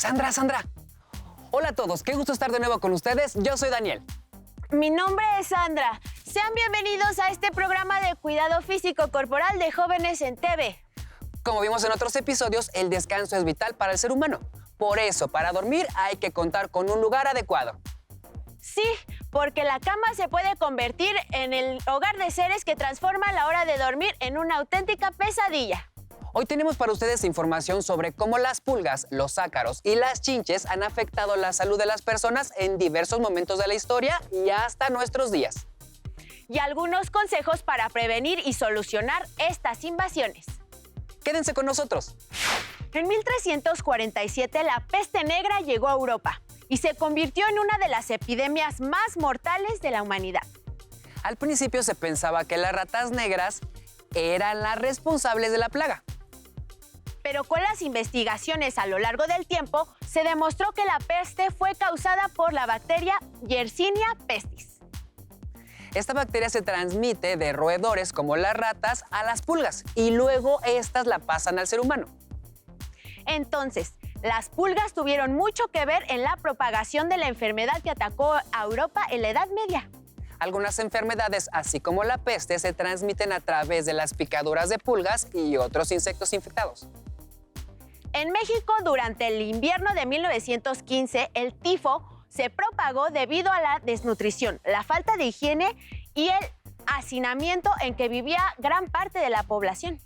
Sandra. Hola a todos, qué gusto estar de nuevo con ustedes. Yo soy Daniel. Mi nombre es Sandra. Sean bienvenidos a este programa de cuidado físico corporal de Jóvenes en TV. Como vimos en otros episodios, el descanso es vital para el ser humano. Por eso, para dormir hay que contar con un lugar adecuado. Sí, porque la cama se puede convertir en el hogar de seres que transforman la hora de dormir en una auténtica pesadilla. Hoy tenemos para ustedes información sobre cómo las pulgas, los ácaros y las chinches han afectado la salud de las personas en diversos momentos de la historia y hasta nuestros días. Y algunos consejos para prevenir y solucionar estas invasiones. Quédense con nosotros. En 1347 la peste negra llegó a Europa y se convirtió en una de las epidemias más mortales de la humanidad. Al principio se pensaba que las ratas negras eran las responsables de la plaga. Pero con las investigaciones a lo largo del tiempo, se demostró que la peste fue causada por la bacteria Yersinia pestis. Esta bacteria se transmite de roedores como las ratas a las pulgas y luego estas la pasan al ser humano. Entonces, las pulgas tuvieron mucho que ver en la propagación de la enfermedad que atacó a Europa en la Edad Media. Algunas enfermedades, así como la peste, se transmiten a través de las picaduras de pulgas y otros insectos infectados. En México, durante el invierno de 1915, el tifo se propagó debido a la desnutrición, la falta de higiene y el hacinamiento en que vivía gran parte de la población.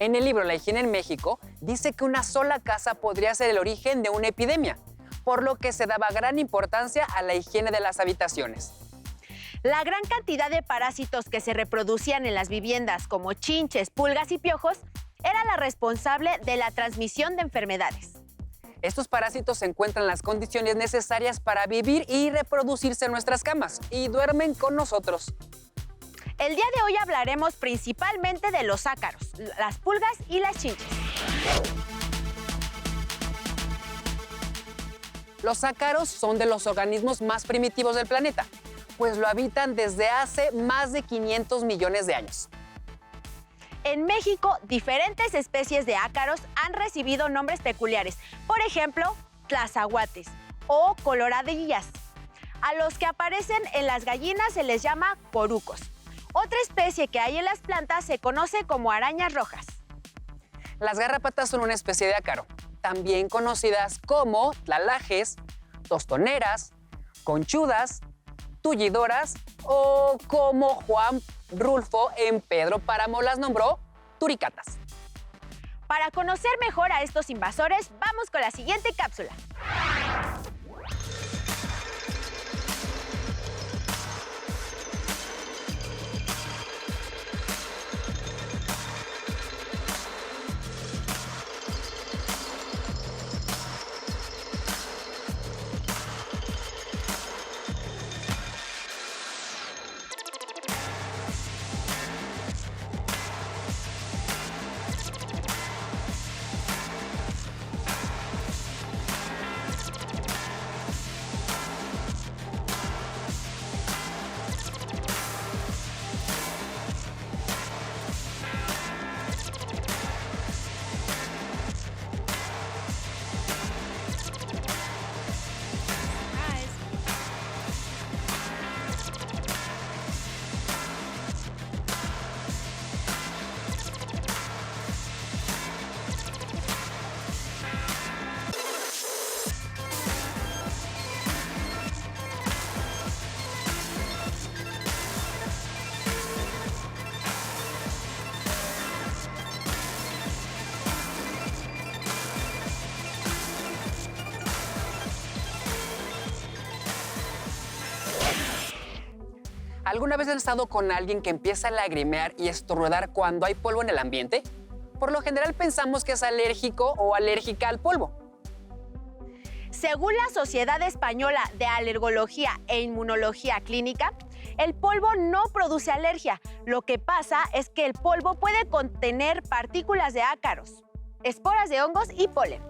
En el libro La higiene en México, dice que una sola casa podría ser el origen de una epidemia, por lo que se daba gran importancia a la higiene de las habitaciones. La gran cantidad de parásitos que se reproducían en las viviendas, como chinches, pulgas y piojos, era la responsable de la transmisión de enfermedades. Estos parásitos encuentran las condiciones necesarias para vivir y reproducirse en nuestras camas y duermen con nosotros. El día de hoy hablaremos principalmente de los ácaros, las pulgas y las chinches. Los ácaros son de los organismos más primitivos del planeta, pues lo habitan desde hace más de 500 millones de años. En México, diferentes especies de ácaros han recibido nombres peculiares. Por ejemplo, tlazahuates o coloradillas. A los que aparecen en las gallinas se les llama corucos. Otra especie que hay en las plantas se conoce como arañas rojas. Las garrapatas son una especie de ácaro, también conocidas como tlalajes, tostoneras, conchudas, tullidoras o como Juan Rulfo en Pedro Páramo las nombró, turicatas. Para conocer mejor a estos invasores, vamos con la siguiente cápsula. ¿Alguna vez han estado con alguien que empieza a lagrimear y estornudar cuando hay polvo en el ambiente? Por lo general pensamos que es alérgico o alérgica al polvo. Según la Sociedad Española de Alergología e Inmunología Clínica, el polvo no produce alergia. Lo que pasa es que el polvo puede contener partículas de ácaros, esporas de hongos y polen.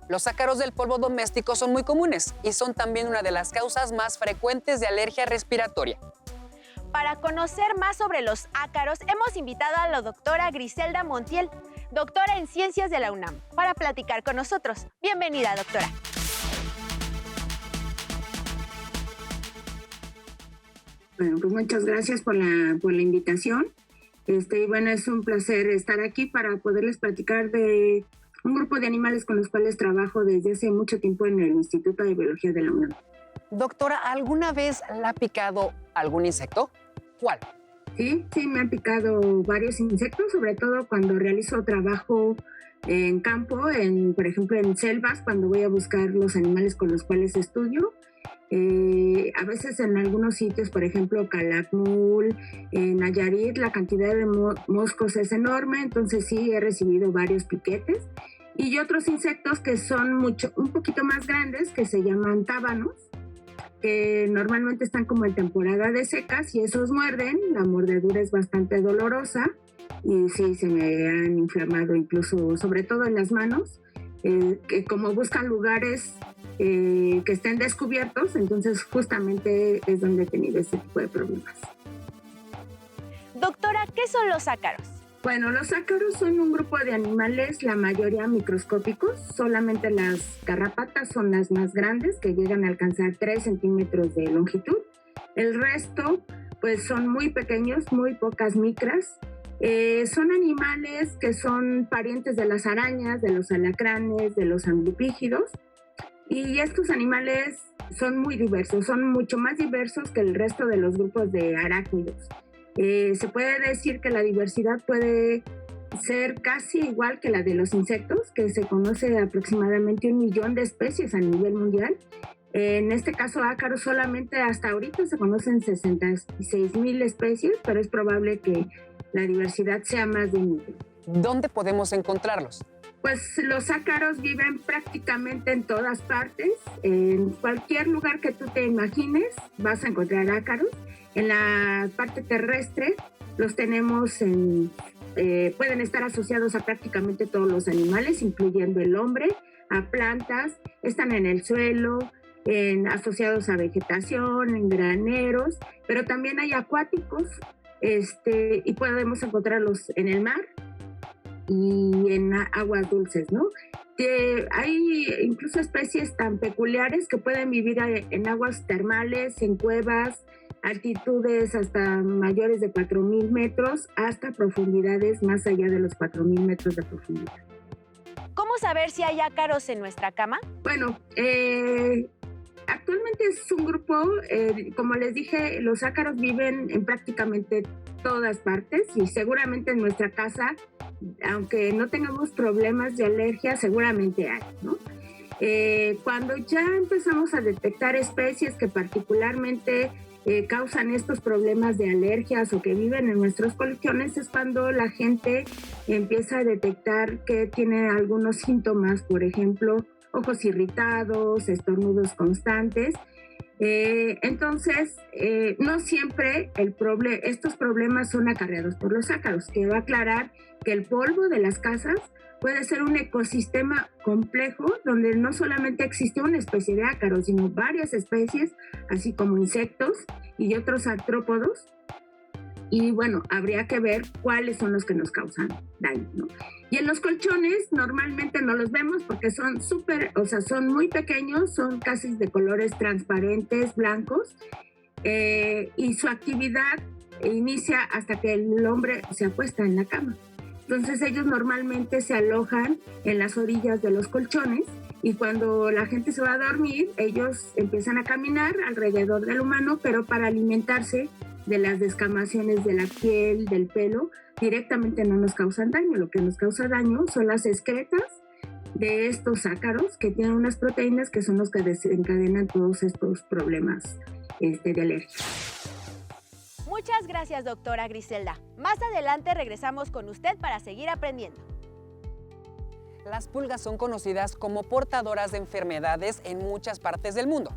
Los ácaros del polvo doméstico son muy comunes y son también una de las causas más frecuentes de alergia respiratoria. Para conocer más sobre los ácaros, hemos invitado a la doctora Griselda Montiel, doctora en Ciencias de la UNAM, para platicar con nosotros. Bienvenida, doctora. Bueno, pues muchas gracias por la invitación. Bueno, es un placer estar aquí para poderles platicar de un grupo de animales con los cuales trabajo desde hace mucho tiempo en el Instituto de Biología de la UNAM. Doctora, ¿alguna vez la ha picado algún insecto? ¿Cuál? Sí, me han picado varios insectos, sobre todo cuando realizo trabajo en campo, por ejemplo en selvas, cuando voy a buscar los animales con los cuales estudio. A veces en algunos sitios, por ejemplo Calakmul, en Nayarit, la cantidad de moscos es enorme, entonces sí he recibido varios piquetes. Y otros insectos que son un poquito más grandes, que se llaman tábanos, que normalmente están como en temporada de secas y esos muerden, la mordedura es bastante dolorosa y sí, se me han inflamado incluso, sobre todo en las manos, que como buscan lugares que estén descubiertos, entonces justamente es donde he tenido este tipo de problemas. Doctora, ¿qué son los ácaros? Bueno, los ácaros son un grupo de animales, la mayoría microscópicos. Solamente las garrapatas son las más grandes, que llegan a alcanzar 3 centímetros de longitud. El resto, pues son muy pequeños, muy pocas micras. Son animales que son parientes de las arañas, de los alacranes, de los amblipígidos. Y estos animales son muy diversos, son mucho más diversos que el resto de los grupos de arácnidos. Se puede decir que la diversidad puede ser casi igual que la de los insectos, que se conoce aproximadamente 1 millón de especies a nivel mundial. En este caso, ácaros solamente hasta ahorita se conocen 66,000 especies, pero es probable que la diversidad sea más de 1,000,000. ¿Dónde podemos encontrarlos? Pues los ácaros viven prácticamente en todas partes. En cualquier lugar que tú te imagines vas a encontrar ácaros. En la parte terrestre los tenemos pueden estar asociados a prácticamente todos los animales, incluyendo el hombre, a plantas, están en el suelo, asociados a vegetación, en graneros, pero también hay acuáticos, y podemos encontrarlos en el mar y en aguas dulces, ¿no? Hay incluso especies tan peculiares que pueden vivir en aguas termales, en cuevas, altitudes hasta mayores de 4,000 metros, hasta profundidades más allá de los 4,000 metros de profundidad. ¿Cómo saber si hay ácaros en nuestra cama? Bueno, actualmente es un grupo, como les dije, los ácaros viven en prácticamente todas partes y seguramente en nuestra casa, aunque no tengamos problemas de alergia, seguramente hay, ¿no? Cuando ya empezamos a detectar especies que particularmente causan estos problemas de alergias o que viven en nuestros colchones, es cuando la gente empieza a detectar que tiene algunos síntomas, por ejemplo, ojos irritados, estornudos constantes. Entonces, no siempre estos problemas son acarreados por los ácaros. Quiero aclarar que el polvo de las casas puede ser un ecosistema complejo donde no solamente existe una especie de ácaros, sino varias especies, así como insectos y otros artrópodos. Y bueno, habría que ver cuáles son los que nos causan daño, ¿no? Y en los colchones normalmente no los vemos porque son son muy pequeños, son casi de colores transparentes, blancos, y su actividad inicia hasta que el hombre se acuesta en la cama. Entonces ellos normalmente se alojan en las orillas de los colchones y cuando la gente se va a dormir, ellos empiezan a caminar alrededor del humano, pero para alimentarse de las descamaciones de la piel, del pelo, directamente no nos causan daño. Lo que nos causa daño son las excretas de estos ácaros que tienen unas proteínas que son los que desencadenan todos estos problemas de alergia. Muchas gracias, doctora Griselda. Más adelante regresamos con usted para seguir aprendiendo. Las pulgas son conocidas como portadoras de enfermedades en muchas partes del mundo.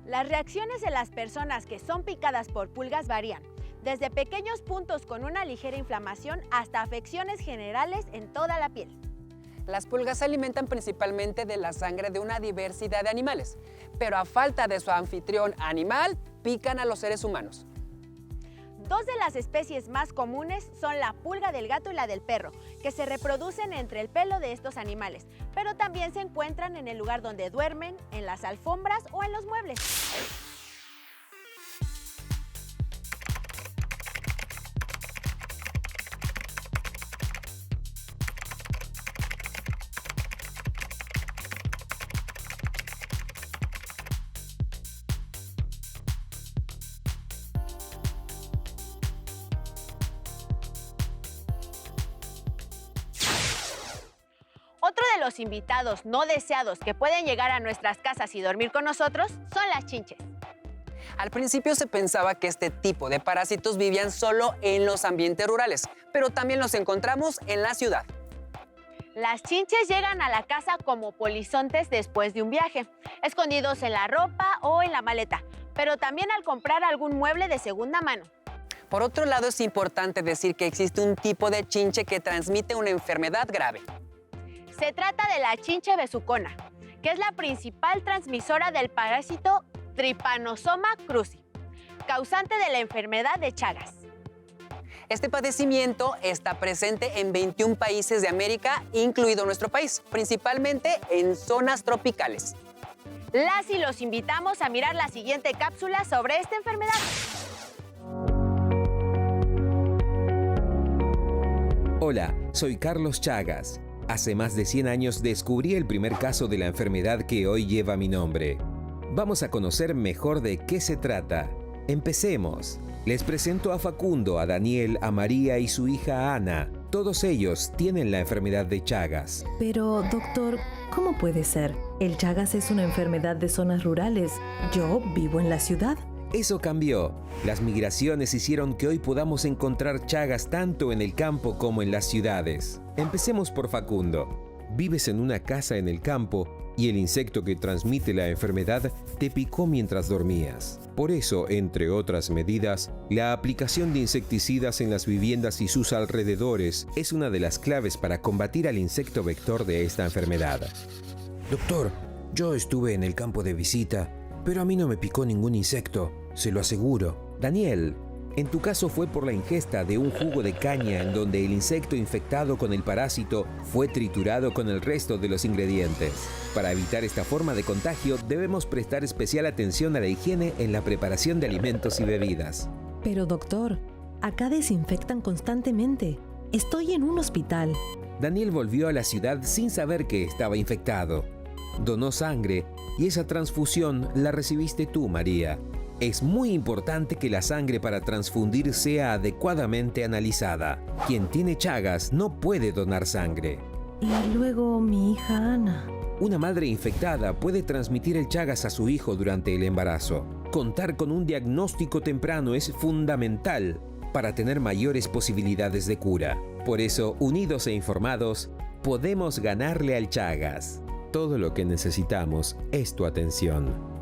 Las reacciones de las personas que son picadas por pulgas varían, desde pequeños puntos con una ligera inflamación hasta afecciones generales en toda la piel. Las pulgas se alimentan principalmente de la sangre de una diversidad de animales, pero a falta de su anfitrión animal, pican a los seres humanos. Dos de las especies más comunes son la pulga del gato y la del perro, que se reproducen entre el pelo de estos animales, pero también se encuentran en el lugar donde duermen, en las alfombras o en los muebles. Otro de los invitados no deseados que pueden llegar a nuestras casas y dormir con nosotros son las chinches. Al principio se pensaba que este tipo de parásitos vivían solo en los ambientes rurales, pero también los encontramos en la ciudad. Las chinches llegan a la casa como polizontes después de un viaje, escondidos en la ropa o en la maleta, pero también al comprar algún mueble de segunda mano. Por otro lado, es importante decir que existe un tipo de chinche que transmite una enfermedad grave. Se trata de la chinche besucona, que es la principal transmisora del parásito Trypanosoma cruzi, causante de la enfermedad de Chagas. Este padecimiento está presente en 21 países de América, incluido nuestro país, principalmente en zonas tropicales. Las y los invitamos a mirar la siguiente cápsula sobre esta enfermedad. Hola, soy Carlos Chagas. Hace más de 100 años descubrí el primer caso de la enfermedad que hoy lleva mi nombre. Vamos a conocer mejor de qué se trata. Empecemos. Les presento a Facundo, a Daniel, a María y su hija Ana. Todos ellos tienen la enfermedad de Chagas. Pero, doctor, ¿cómo puede ser? El Chagas es una enfermedad de zonas rurales. Yo vivo en la ciudad. Eso cambió. Las migraciones hicieron que hoy podamos encontrar Chagas tanto en el campo como en las ciudades. Empecemos por Facundo. Vives en una casa en el campo y el insecto que transmite la enfermedad te picó mientras dormías. Por eso, entre otras medidas, la aplicación de insecticidas en las viviendas y sus alrededores es una de las claves para combatir al insecto vector de esta enfermedad. Doctor, yo estuve en el campo de visita, pero a mí no me picó ningún insecto, se lo aseguro. Daniel, en tu caso fue por la ingesta de un jugo de caña en donde el insecto infectado con el parásito fue triturado con el resto de los ingredientes. Para evitar esta forma de contagio, debemos prestar especial atención a la higiene en la preparación de alimentos y bebidas. Pero, doctor, acá desinfectan constantemente. Estoy en un hospital. Daniel volvió a la ciudad sin saber que estaba infectado. Donó sangre y esa transfusión la recibiste tú, María. Es muy importante que la sangre para transfundir sea adecuadamente analizada. Quien tiene Chagas no puede donar sangre. Y luego mi hija Ana. Una madre infectada puede transmitir el Chagas a su hijo durante el embarazo. Contar con un diagnóstico temprano es fundamental para tener mayores posibilidades de cura. Por eso, unidos e informados, podemos ganarle al Chagas. Todo lo que necesitamos es tu atención.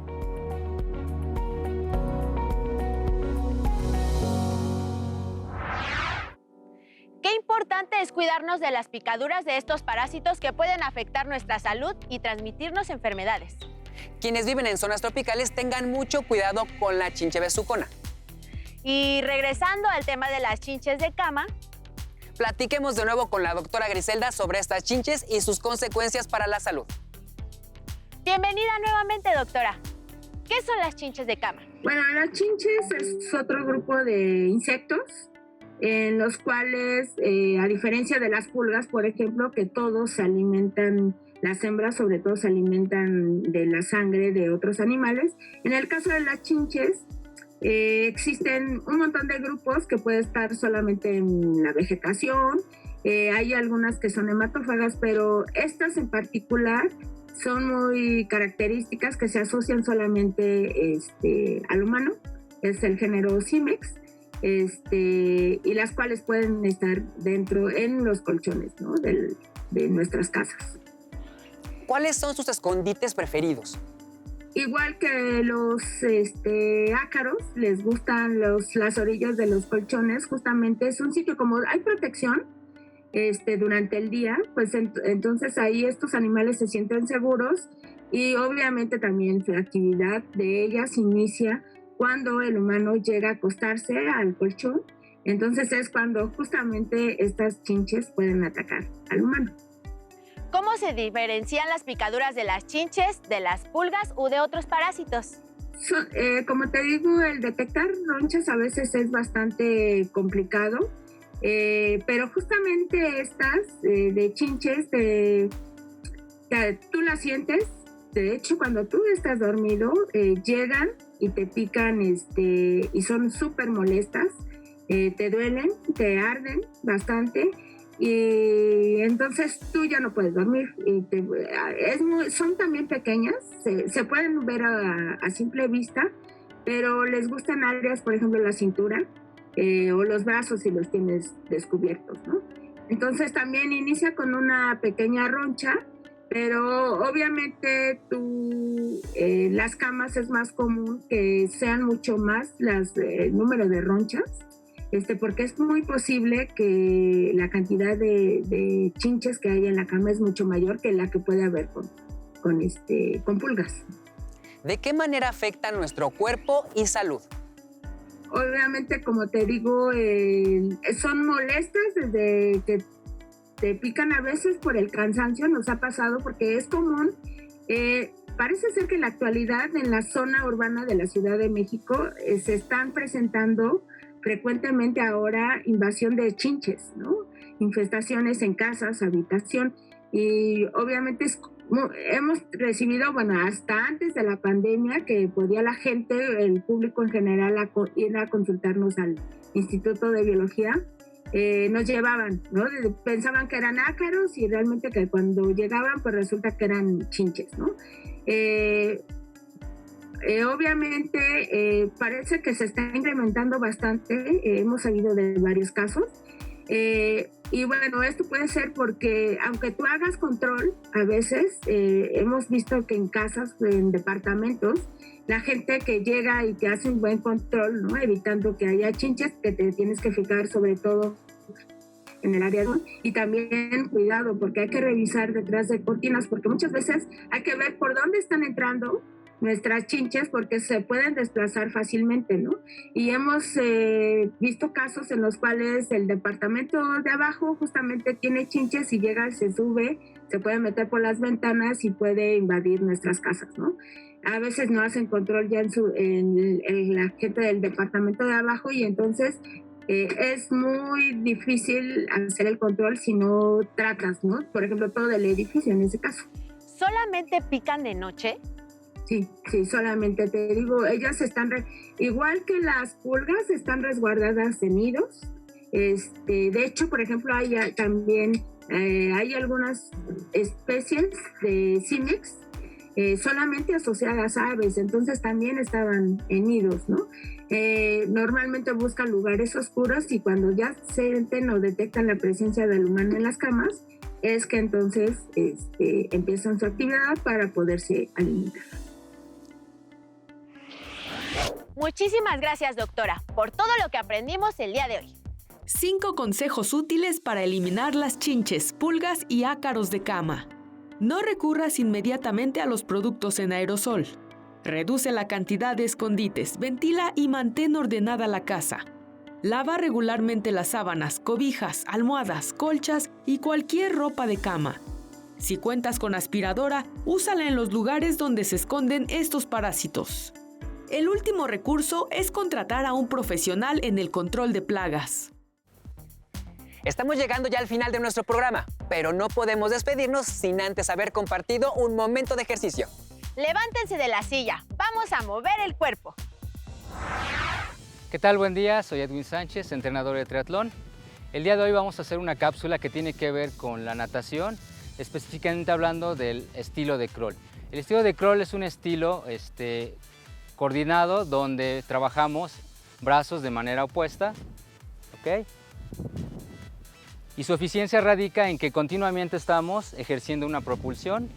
Qué importante es cuidarnos de las picaduras de estos parásitos que pueden afectar nuestra salud y transmitirnos enfermedades. Quienes viven en zonas tropicales tengan mucho cuidado con la chinche besucona. Y regresando al tema de las chinches de cama, platiquemos de nuevo con la doctora Griselda sobre estas chinches y sus consecuencias para la salud. Bienvenida nuevamente, doctora. ¿Qué son las chinches de cama? Bueno, las chinches es otro grupo de insectos en los cuales, a diferencia de las pulgas, por ejemplo, que todos se alimentan, las hembras sobre todo se alimentan de la sangre de otros animales. En el caso de las chinches, existen un montón de grupos que pueden estar solamente en la vegetación. Hay algunas que son hematófagas, pero estas en particular son muy características que se asocian solamente al humano. Es el género Cimex. Y las cuales pueden estar dentro en los colchones, ¿no? de nuestras casas. ¿Cuáles son sus escondites preferidos? Igual que los ácaros, les gustan las orillas de los colchones. Justamente es un sitio como hay protección durante el día, pues entonces ahí estos animales se sienten seguros y obviamente también la actividad de ellas inicia cuando el humano llega a acostarse al colchón. Entonces es cuando justamente estas chinches pueden atacar al humano. ¿Cómo se diferencian las picaduras de las chinches, de las pulgas u de otros parásitos? Como te digo, el detectar ronchas a veces es bastante complicado, pero justamente estas de chinches, tú las sientes. De hecho, cuando tú estás dormido, llegan y te pican y son súper molestas, te duelen, te arden bastante. Y entonces tú ya no puedes dormir. Son también pequeñas, se pueden ver a simple vista, pero les gustan áreas, por ejemplo, la cintura o los brazos si los tienes descubiertos, ¿no? Entonces también inicia con una pequeña roncha, pero obviamente las camas es más común que sean mucho más el número de ronchas. Porque es muy posible que la cantidad de chinches que hay en la cama es mucho mayor que la que puede haber con pulgas. ¿De qué manera afecta nuestro cuerpo y salud? Obviamente, como te digo, son molestas desde que te pican a veces por el cansancio, nos ha pasado porque es común. Parece ser que en la actualidad en la zona urbana de la Ciudad de México se están presentando frecuentemente ahora invasión de chinches, ¿no? Infestaciones en casas, habitación, y obviamente hemos recibido, hasta antes de la pandemia, que podía la gente, el público en general, ir a consultarnos al Instituto de Biología, nos llevaban, ¿no? Pensaban que eran ácaros y realmente que cuando llegaban, pues resulta que eran chinches, ¿no? Obviamente parece que se está incrementando bastante, hemos sabido de varios casos, y bueno, esto puede ser porque aunque tú hagas control, a veces hemos visto que en casas, en departamentos, la gente que llega y te hace un buen control, ¿no? Evitando que haya chinches, que te tienes que fijar sobre todo en el área, ¿no? Y también cuidado, porque hay que revisar detrás de cortinas, porque muchas veces hay que ver por dónde están entrando nuestras chinches, porque se pueden desplazar fácilmente, ¿no? Y hemos visto casos en los cuales el departamento de abajo justamente tiene chinches y llega, se sube, se puede meter por las ventanas y puede invadir nuestras casas, ¿no? A veces no hacen control ya en la gente del departamento de abajo y entonces es muy difícil hacer el control si no tratas, ¿no? Por ejemplo, todo el edificio en ese caso. ¿Solamente pican de noche? Sí, solamente te digo, ellas están, igual que las pulgas, están resguardadas en nidos. De hecho, por ejemplo, hay algunas especies de símex solamente asociadas a aves, entonces también estaban en nidos, ¿no? Normalmente buscan lugares oscuros y cuando ya sienten o detectan la presencia del humano en las camas, es que entonces empiezan su actividad para poderse alimentar. Muchísimas gracias, doctora, por todo lo que aprendimos el día de hoy. 5 consejos útiles para eliminar las chinches, pulgas y ácaros de cama. No recurras inmediatamente a los productos en aerosol. Reduce la cantidad de escondites, ventila y mantén ordenada la casa. Lava regularmente las sábanas, cobijas, almohadas, colchas y cualquier ropa de cama. Si cuentas con aspiradora, úsala en los lugares donde se esconden estos parásitos. El último recurso es contratar a un profesional en el control de plagas. Estamos llegando ya al final de nuestro programa, pero no podemos despedirnos sin antes haber compartido un momento de ejercicio. Levántense de la silla, vamos a mover el cuerpo. ¿Qué tal? Buen día, soy Edwin Sánchez, entrenador de triatlón. El día de hoy vamos a hacer una cápsula que tiene que ver con la natación, específicamente hablando del estilo de crawl. El estilo de crawl es un estilo coordinado donde trabajamos brazos de manera opuesta, ¿ok? Y su eficiencia radica en que continuamente estamos ejerciendo una propulsión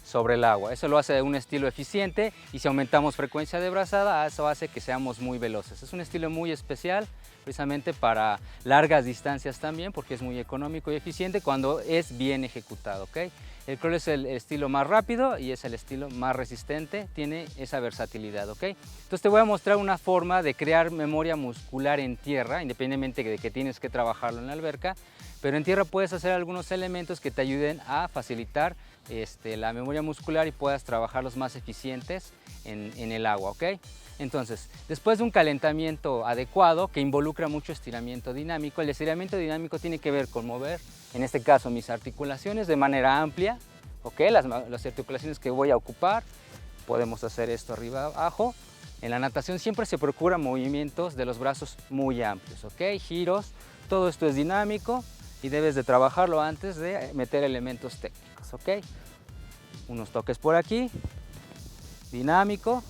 sobre el agua. Eso lo hace de un estilo eficiente y si aumentamos frecuencia de brazada, eso hace que seamos muy veloces. Es un estilo muy especial, precisamente para largas distancias también, porque es muy económico y eficiente cuando es bien ejecutado, ¿ok? El crawl es el estilo más rápido y es el estilo más resistente, tiene esa versatilidad, ¿ok? Entonces te voy a mostrar una forma de crear memoria muscular en tierra, independientemente de que tienes que trabajarlo en la alberca, pero en tierra puedes hacer algunos elementos que te ayuden a facilitar la memoria muscular y puedas trabajarlos más eficientes en el agua, ¿ok? Entonces, después de un calentamiento adecuado que involucra mucho estiramiento dinámico, el estiramiento dinámico tiene que ver con mover, en este caso, mis articulaciones de manera amplia, ¿ok? Las articulaciones que voy a ocupar, podemos hacer esto arriba abajo. En la natación siempre se procura movimientos de los brazos muy amplios, ¿ok? Giros, todo esto es dinámico y debes de trabajarlo antes de meter elementos técnicos, ¿ok? Unos toques por aquí, dinámico,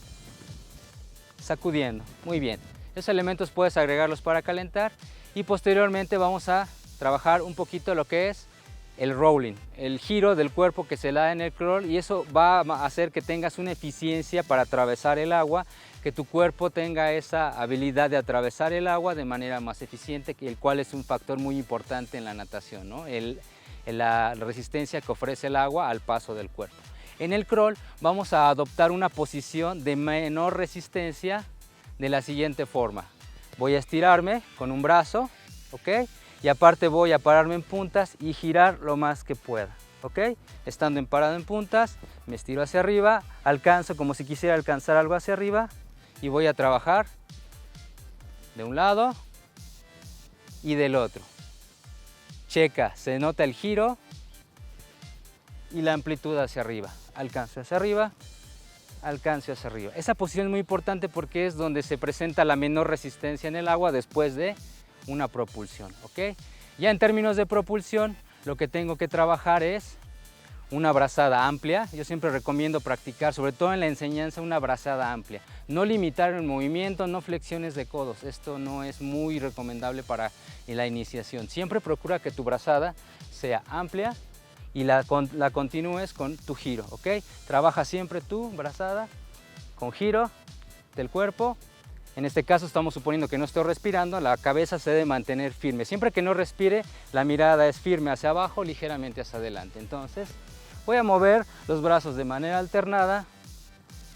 sacudiendo, muy bien. Esos elementos puedes agregarlos para calentar y posteriormente vamos a trabajar un poquito lo que es el rolling, el giro del cuerpo que se da en el crawl, y eso va a hacer que tengas una eficiencia para atravesar el agua, que tu cuerpo tenga esa habilidad de atravesar el agua de manera más eficiente, el cual es un factor muy importante en la natación, ¿no? La resistencia que ofrece el agua al paso del cuerpo. En el crawl vamos a adoptar una posición de menor resistencia de la siguiente forma. Voy a estirarme con un brazo, ¿ok? Y aparte voy a pararme en puntas y girar lo más que pueda, ¿ok? Estando parado en puntas, me estiro hacia arriba, alcanzo como si quisiera alcanzar algo hacia arriba y voy a trabajar de un lado y del otro. Checa, se nota el giro y la amplitud hacia arriba. Alcanzo hacia arriba, alcance hacia arriba. Esa posición es muy importante porque es donde se presenta la menor resistencia en el agua después de una propulsión, ¿ok? Ya en términos de propulsión, lo que tengo que trabajar es una brazada amplia. Yo siempre recomiendo practicar, sobre todo en la enseñanza, una brazada amplia. No limitar el movimiento, no flexiones de codos. Esto no es muy recomendable para la iniciación. Siempre procura que tu brazada sea amplia y la continúes con tu giro, ¿ok? Trabaja siempre tu brazada con giro del cuerpo. En este caso estamos suponiendo que no estoy respirando, la cabeza se debe mantener firme. Siempre que no respire, la mirada es firme hacia abajo, ligeramente hacia adelante. Entonces, voy a mover los brazos de manera alternada,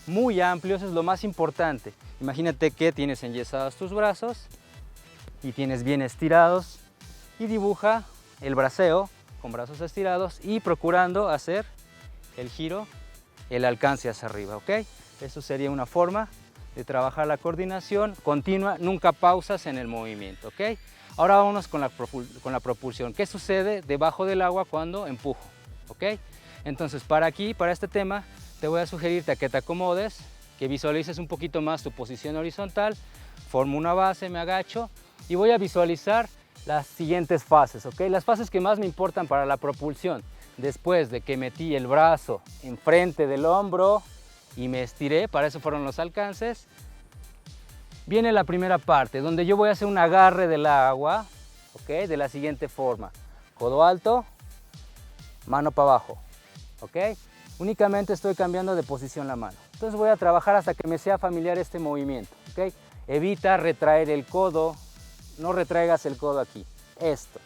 muy amplios, es lo más importante. Imagínate que tienes enyesados tus brazos y tienes bien estirados y dibuja el braceo con brazos estirados y procurando hacer el giro, el alcance hacia arriba, ¿ok? Eso sería una forma de trabajar la coordinación continua, nunca pausas en el movimiento, ¿ok? Ahora vámonos con la propulsión. ¿Qué sucede debajo del agua cuando empujo? ¿Ok? Entonces, para este tema, te voy a sugerirte a que te acomodes, que visualices un poquito más tu posición horizontal, formo una base, me agacho y voy a visualizar las siguientes fases, ¿ok? Las fases que más me importan para la propulsión. Después de que metí el brazo enfrente del hombro y me estiré, para eso fueron los alcances, viene la primera parte, donde yo voy a hacer un agarre del agua, ¿ok? De la siguiente forma. Codo alto, mano para abajo, ¿ok? Únicamente estoy cambiando de posición la mano. Entonces voy a trabajar hasta que me sea familiar este movimiento, ¿ok? Evita retraer el codo, no retraigas el codo aquí. Esto,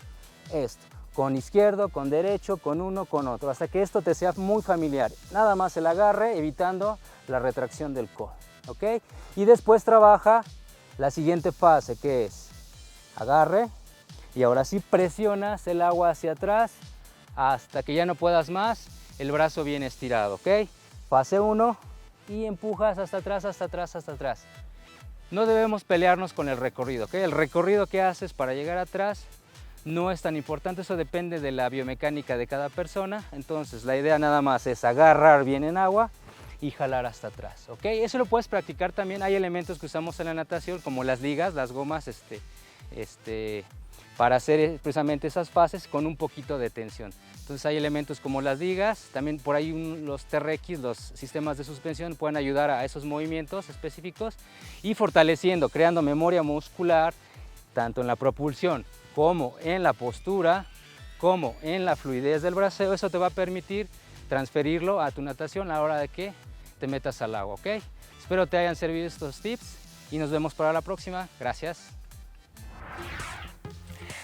con izquierdo, con derecho, con uno, con otro, hasta que esto te sea muy familiar. Nada más el agarre, evitando la retracción del codo, ¿ok? Y después trabaja la siguiente fase, que es agarre, y ahora sí presionas el agua hacia atrás hasta que ya no puedas más, el brazo bien estirado, ¿ok? Fase 1 y empujas hasta atrás, hasta atrás, hasta atrás. No debemos pelearnos con el recorrido, ¿ok? El recorrido que haces para llegar atrás no es tan importante, eso depende de la biomecánica de cada persona. Entonces la idea nada más es agarrar bien en agua y jalar hasta atrás, ¿ok? Eso lo puedes practicar también. Hay elementos que usamos en la natación como las ligas, las gomas, para hacer precisamente esas fases con un poquito de tensión. Entonces hay elementos como las ligas, también por ahí los TRX, los sistemas de suspensión pueden ayudar a esos movimientos específicos y fortaleciendo, creando memoria muscular tanto en la propulsión como en la postura, como en la fluidez del braceo. Eso te va a permitir transferirlo a tu natación a la hora de que te metas al agua, ¿ok? Espero te hayan servido estos tips y nos vemos para la próxima. Gracias.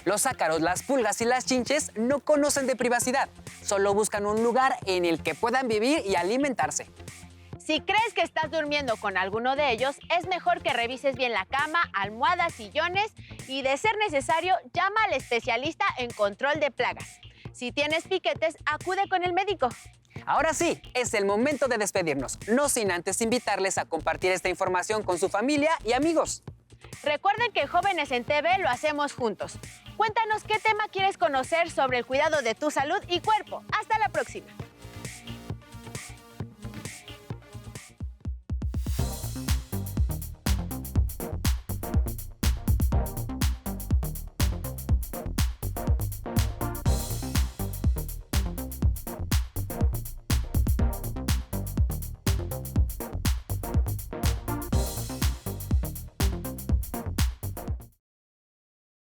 Los ácaros, las pulgas y las chinches no conocen de privacidad, solo buscan un lugar en el que puedan vivir y alimentarse. Si crees que estás durmiendo con alguno de ellos, es mejor que revises bien la cama, almohadas, sillones y, de ser necesario, llama al especialista en control de plagas. Si tienes piquetes, acude con el médico. Ahora sí, es el momento de despedirnos, no sin antes invitarles a compartir esta información con su familia y amigos. Recuerden que Jóvenes en TV lo hacemos juntos. Cuéntanos qué tema quieres conocer sobre el cuidado de tu salud y cuerpo. Hasta la próxima.